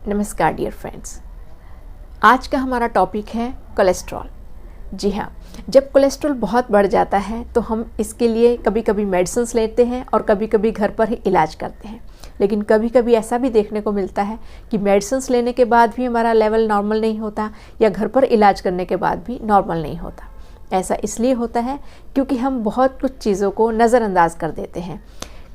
नमस्कार dear friends. आज का हमारा टॉपिक है कोलेस्ट्रॉल। जी हाँ, जब कोलेस्ट्रॉल बहुत बढ़ जाता है तो हम इसके लिए कभी कभी मेडिसिन्स लेते हैं और कभी कभी घर पर ही इलाज करते हैं। लेकिन कभी कभी ऐसा भी देखने को मिलता है कि मेडिसिन्स लेने के बाद भी हमारा लेवल नॉर्मल नहीं होता या घर पर इलाज करने के बाद भी नॉर्मल नहीं होता। ऐसा इसलिए होता है क्योंकि हम बहुत कुछ चीज़ों को नज़रअंदाज कर देते हैं।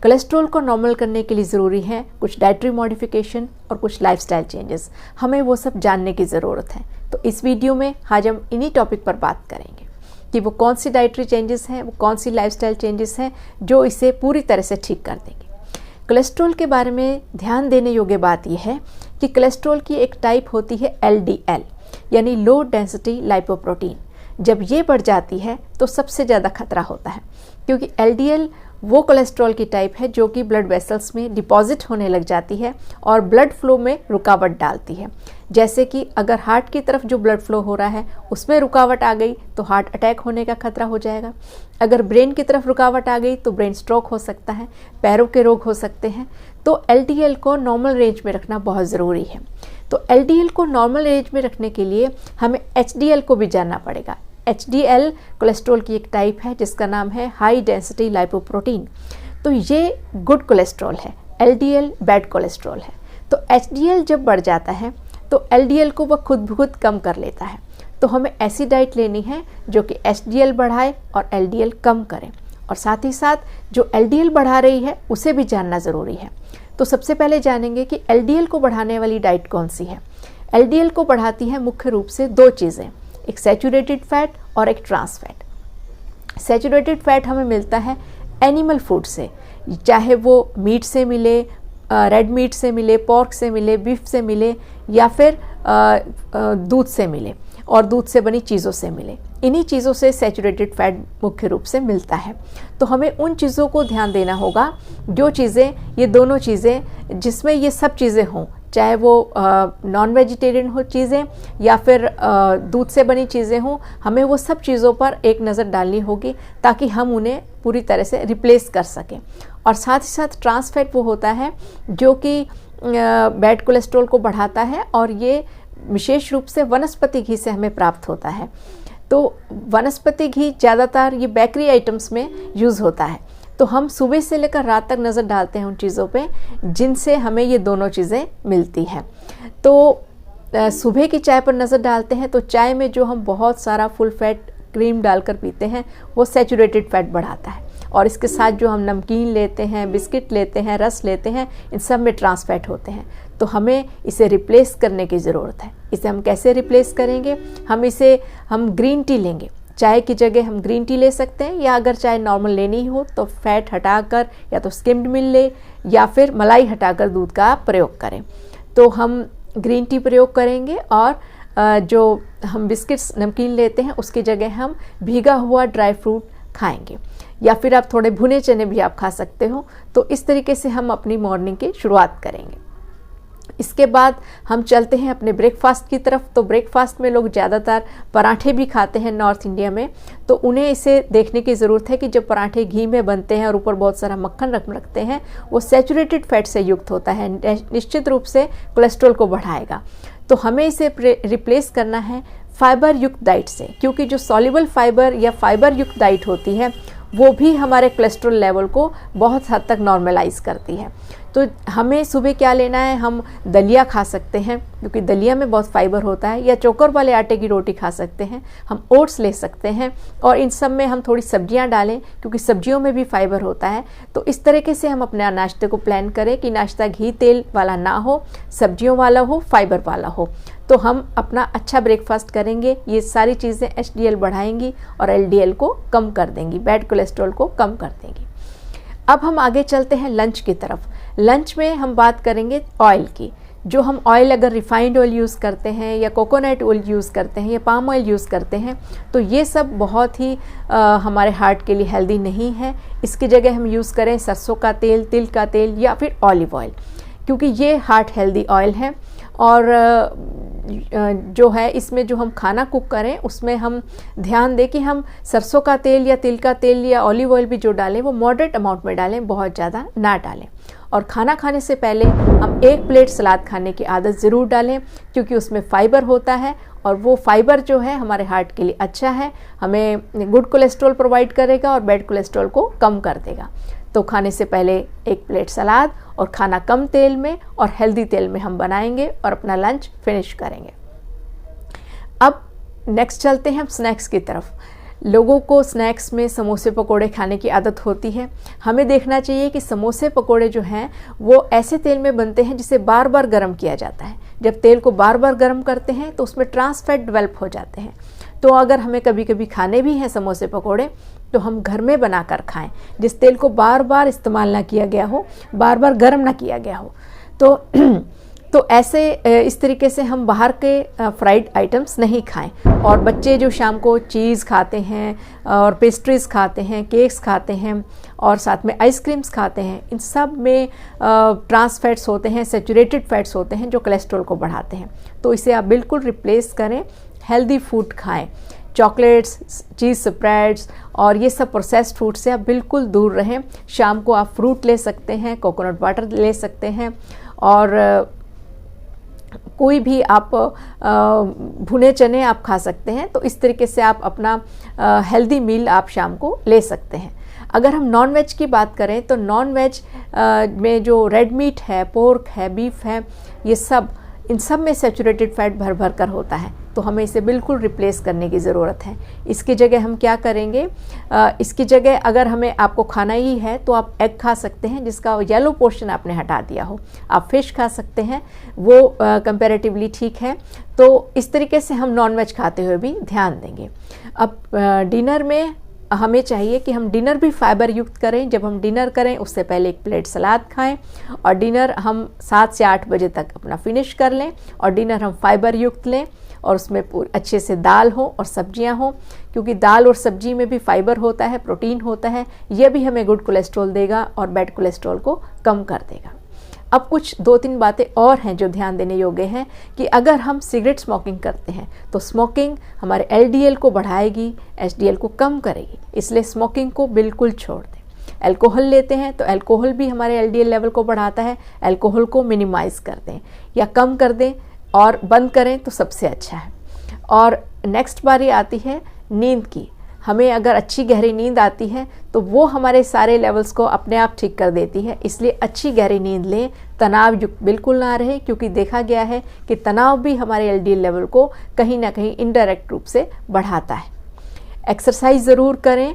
कोलेस्ट्रॉल को नॉर्मल करने के लिए ज़रूरी है कुछ डाइटरी मॉडिफिकेशन और कुछ लाइफस्टाइल चेंजेस। हमें वो सब जानने की ज़रूरत है। तो इस वीडियो में आज हम इन्हीं टॉपिक पर बात करेंगे कि वो कौन सी डाइटरी चेंजेस हैं, वो कौन सी लाइफस्टाइल चेंजेस हैं जो इसे पूरी तरह से ठीक कर देंगे। कोलेस्ट्रॉल के बारे में ध्यान देने योग्य बात यह है कि कोलेस्ट्रॉल की एक टाइप होती है LDL यानी लो डेंसिटी लाइपोप्रोटीन। जब ये बढ़ जाती है तो सबसे ज़्यादा खतरा होता है, क्योंकि LDL वो कोलेस्ट्रॉल की टाइप है जो कि ब्लड वेसल्स में डिपॉजिट होने लग जाती है और ब्लड फ्लो में रुकावट डालती है। जैसे कि अगर हार्ट की तरफ जो ब्लड फ्लो हो रहा है उसमें रुकावट आ गई तो हार्ट अटैक होने का खतरा हो जाएगा। अगर ब्रेन की तरफ रुकावट आ गई तो ब्रेन स्ट्रोक हो सकता है, पैरों के रोग हो सकते हैं। तो LDL को नॉर्मल रेंज में रखना बहुत ज़रूरी है। तो LDL को नॉर्मल रेंज में रखने के लिए हमें HDL को भी जानना पड़ेगा। HDL कोलेस्ट्रॉल की एक टाइप है जिसका नाम है हाई डेंसिटी लाइपोप्रोटीन। तो ये गुड कोलेस्ट्रॉल है, LDL बैड कोलेस्ट्रॉल है। तो HDL जब बढ़ जाता है तो LDL को वह खुद ब खुद कम कर लेता है। तो हमें ऐसी डाइट लेनी है जो कि HDL बढ़ाए और LDL कम करे, और साथ ही साथ जो LDL बढ़ा रही है उसे भी जानना ज़रूरी है। तो सबसे पहले जानेंगे कि LDL को बढ़ाने वाली डाइट कौन सी है। LDL को बढ़ाती है मुख्य रूप से दो चीज़ें, एक सैचुरेटेड फैट और एक ट्रांस फैट। सैचुरेटेड फैट हमें मिलता है एनिमल फूड से, चाहे वो मीट से मिले, रेड मीट से मिले, पोर्क से मिले, बीफ से मिले या फिर दूध से मिले और दूध से बनी चीज़ों से मिले। इन्हीं चीज़ों से सैचुरेटेड फैट मुख्य रूप से मिलता है। तो हमें उन चीज़ों को ध्यान देना होगा जो चीज़ें, ये दोनों चीज़ें जिसमें ये सब चीज़ें हों, चाहे वो नॉन वेजिटेरियन हो चीज़ें या फिर दूध से बनी चीज़ें हों, हमें वो सब चीज़ों पर एक नज़र डालनी होगी ताकि हम उन्हें पूरी तरह से रिप्लेस कर सकें। और साथ ही साथ ट्रांस फैट वो होता है जो कि बैड कोलेस्ट्रॉल को बढ़ाता है और ये विशेष रूप से वनस्पति घी से हमें प्राप्त होता है। तो वनस्पति घी ज़्यादातर ये बेकरी आइटम्स में यूज़ होता है। तो हम सुबह से लेकर रात तक नज़र डालते हैं उन चीज़ों पे जिनसे हमें ये दोनों चीज़ें मिलती हैं। तो सुबह की चाय पर नज़र डालते हैं तो चाय में जो हम बहुत सारा फुल फैट क्रीम डालकर पीते हैं वो सैचुरेटेड फैट बढ़ाता है, और इसके साथ जो हम नमकीन लेते हैं, बिस्किट लेते हैं, रस लेते हैं, इन सब में ट्रांस फैट होते हैं। तो हमें इसे रिप्लेस करने की ज़रूरत है। इसे हम कैसे रिप्लेस करेंगे? हम ग्रीन टी लेंगे। चाय की जगह हम ग्रीन टी ले सकते हैं, या अगर चाय नॉर्मल लेनी हो तो फैट हटाकर या तो स्किम्ड मिल्क ले या फिर मलाई हटाकर दूध का प्रयोग करें। तो हम ग्रीन टी प्रयोग करेंगे और जो हम बिस्किट्स नमकीन लेते हैं उसकी जगह हम भीगा हुआ ड्राई फ्रूट खाएंगे, या फिर आप थोड़े भुने चने भी आप खा सकते हो। तो इस तरीके से हम अपनी मॉर्निंग की शुरुआत करेंगे। इसके बाद हम चलते हैं अपने ब्रेकफास्ट की तरफ। तो ब्रेकफास्ट में लोग ज़्यादातर पराठे भी खाते हैं नॉर्थ इंडिया में। तो उन्हें इसे देखने की ज़रूरत है कि जब पराठे घी में बनते हैं और ऊपर बहुत सारा मक्खन रखते हैं, वो सैचुरेटेड फैट से युक्त होता है, निश्चित रूप से कोलेस्ट्रॉल को बढ़ाएगा। तो हमें इसे रिप्लेस करना है फाइबर युक्त डाइट से, क्योंकि जो सॉल्युबल फाइबर या फाइबर युक्त डाइट होती है वो भी हमारे कोलेस्ट्रॉल लेवल को बहुत हद तक नॉर्मलाइज करती है। तो हमें सुबह क्या लेना है? हम दलिया खा सकते हैं क्योंकि दलिया में बहुत फाइबर होता है, या चोकर वाले आटे की रोटी खा सकते हैं, हम ओट्स ले सकते हैं, और इन सब में हम थोड़ी सब्जियां डालें क्योंकि सब्जियों में भी फाइबर होता है। तो इस तरीके से हम अपने नाश्ते को प्लान करें कि नाश्ता घी तेल वाला ना हो, सब्जियों वाला हो, फाइबर वाला हो। तो हम अपना अच्छा ब्रेकफास्ट करेंगे। ये सारी चीज़ें HDL बढ़ाएंगी और LDL को कम कर देंगी, बैड कोलेस्ट्रॉल को कम कर देंगी। अब हम आगे चलते हैं लंच की तरफ। लंच में हम बात करेंगे ऑयल की। जो हम ऑयल अगर रिफाइंड ऑयल यूज़ करते हैं या कोकोनट ऑयल यूज़ करते हैं या पाम ऑयल यूज़ करते हैं तो ये सब बहुत ही हमारे हार्ट के लिए हेल्दी नहीं है। इसकी जगह हम यूज़ करें सरसों का तेल, तिल का तेल या फिर ऑलिव ऑयल, क्योंकि ये हार्ट हेल्दी ऑयल है। और जो है इसमें जो हम खाना कुक करें उसमें हम ध्यान दें कि हम सरसों का तेल या तिल का तेल या ऑलिव ऑयल भी जो डालें वो मॉडरेट अमाउंट में डालें, बहुत ज़्यादा ना डालें। और खाना खाने से पहले हम 1 प्लेट सलाद खाने की आदत ज़रूर डालें, क्योंकि उसमें फ़ाइबर होता है और वो फाइबर जो है हमारे हार्ट के लिए अच्छा है, हमें गुड कोलेस्ट्रॉल प्रोवाइड करेगा और बैड कोलेस्ट्रॉल को कम कर देगा। तो खाने से पहले 1 प्लेट सलाद और खाना कम तेल में और हेल्दी तेल में हम बनाएंगे और अपना लंच फिनिश करेंगे। अब नेक्स्ट चलते हैं हम स्नैक्स की तरफ। लोगों को स्नैक्स में समोसे पकोड़े खाने की आदत होती है। हमें देखना चाहिए कि समोसे पकोड़े जो हैं वो ऐसे तेल में बनते हैं जिसे बार बार गर्म किया जाता है। जब तेल को बार बार गर्म करते हैं तो उसमें ट्रांस फैट डेवलप हो जाते हैं। तो अगर हमें कभी कभी खाने भी हैं समोसे पकोड़े तो हम घर में बनाकर खाएं, जिस तेल को बार बार इस्तेमाल ना किया गया हो, बार बार गर्म ना किया गया हो। तो ऐसे इस तरीके से हम बाहर के फ्राइड आइटम्स नहीं खाएं। और बच्चे जो शाम को चीज़ खाते हैं और पेस्ट्रीज़ खाते हैं, केक्स खाते हैं और साथ में आइसक्रीम्स खाते हैं, इन सब में ट्रांस फैट्स होते हैं, सैचुरेटेड फैट्स होते हैं जो कोलेस्ट्रॉल को बढ़ाते हैं। तो इसे आप बिल्कुल रिप्लेस करें, हेल्दी फूड खाएं। चॉकलेट्स, चीज़ स्प्रेड्स और ये सब प्रोसेस्ड फूड से आप बिल्कुल दूर रहें। शाम को आप फ्रूट ले सकते हैं, कोकोनट वाटर ले सकते हैं और कोई भी आप भुने चने आप खा सकते हैं। तो इस तरीके से आप अपना हेल्दी मील आप शाम को ले सकते हैं। अगर हम नॉन वेज की बात करें तो नॉन वेज में जो रेड मीट है, पोर्क है, बीफ है, ये सब, इन सब में सैचुरेटेड फैट भर भर कर होता है। तो हमें इसे बिल्कुल रिप्लेस करने की ज़रूरत है। इसकी जगह हम क्या करेंगे, इसकी जगह अगर हमें आपको खाना ही है तो आप एग खा सकते हैं जिसका येलो पोर्शन आपने हटा दिया हो। आप फिश खा सकते हैं, वो कंपैरेटिवली ठीक है। तो इस तरीके से हम नॉन वेज खाते हुए भी ध्यान देंगे। अब डिनर में हमें चाहिए कि हम डिनर भी फाइबर युक्त करें। जब हम डिनर करें उससे पहले 1 प्लेट सलाद खाएं और डिनर हम 7 से 8 बजे तक अपना फिनिश कर लें और डिनर हम फाइबर युक्त लें और उसमें अच्छे से दाल हो और सब्जियां हो, क्योंकि दाल और सब्जी में भी फाइबर होता है, प्रोटीन होता है। यह भी हमें गुड कोलेस्ट्रॉल देगा और बैड कोलेस्ट्रॉल को कम कर देगा। अब कुछ 2-3 बातें और हैं जो ध्यान देने योग्य हैं कि अगर हम सिगरेट स्मोकिंग करते हैं तो स्मोकिंग हमारे LDL को बढ़ाएगी, HDL को कम करेगी, इसलिए स्मोकिंग को बिल्कुल छोड़ दें। अल्कोहल लेते हैं तो अल्कोहल भी हमारे LDL लेवल को बढ़ाता है, अल्कोहल को मिनिमाइज़ कर दें या कम कर दें और बंद करें तो सबसे अच्छा है। और नेक्स्ट बारी आती है नींद की। हमें अगर अच्छी गहरी नींद आती है तो वो हमारे सारे लेवल्स को अपने आप ठीक कर देती है, इसलिए अच्छी गहरी नींद लें, तनाव युक्त बिल्कुल ना रहे, क्योंकि देखा गया है कि तनाव भी हमारे LDL लेवल को कहीं ना कहीं इनडायरेक्ट रूप से बढ़ाता है। एक्सरसाइज ज़रूर करें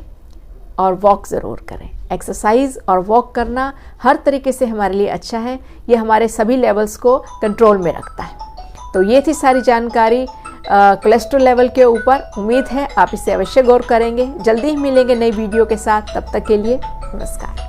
और वॉक ज़रूर करें। एक्सरसाइज और वॉक करना हर तरीके से हमारे लिए अच्छा है, ये हमारे सभी लेवल्स को कंट्रोल में रखता है। तो ये थी सारी जानकारी कोलेस्ट्रॉल लेवल के ऊपर। उम्मीद है आप इसे अवश्य गौर करेंगे। जल्दी ही मिलेंगे नई वीडियो के साथ, तब तक के लिए नमस्कार।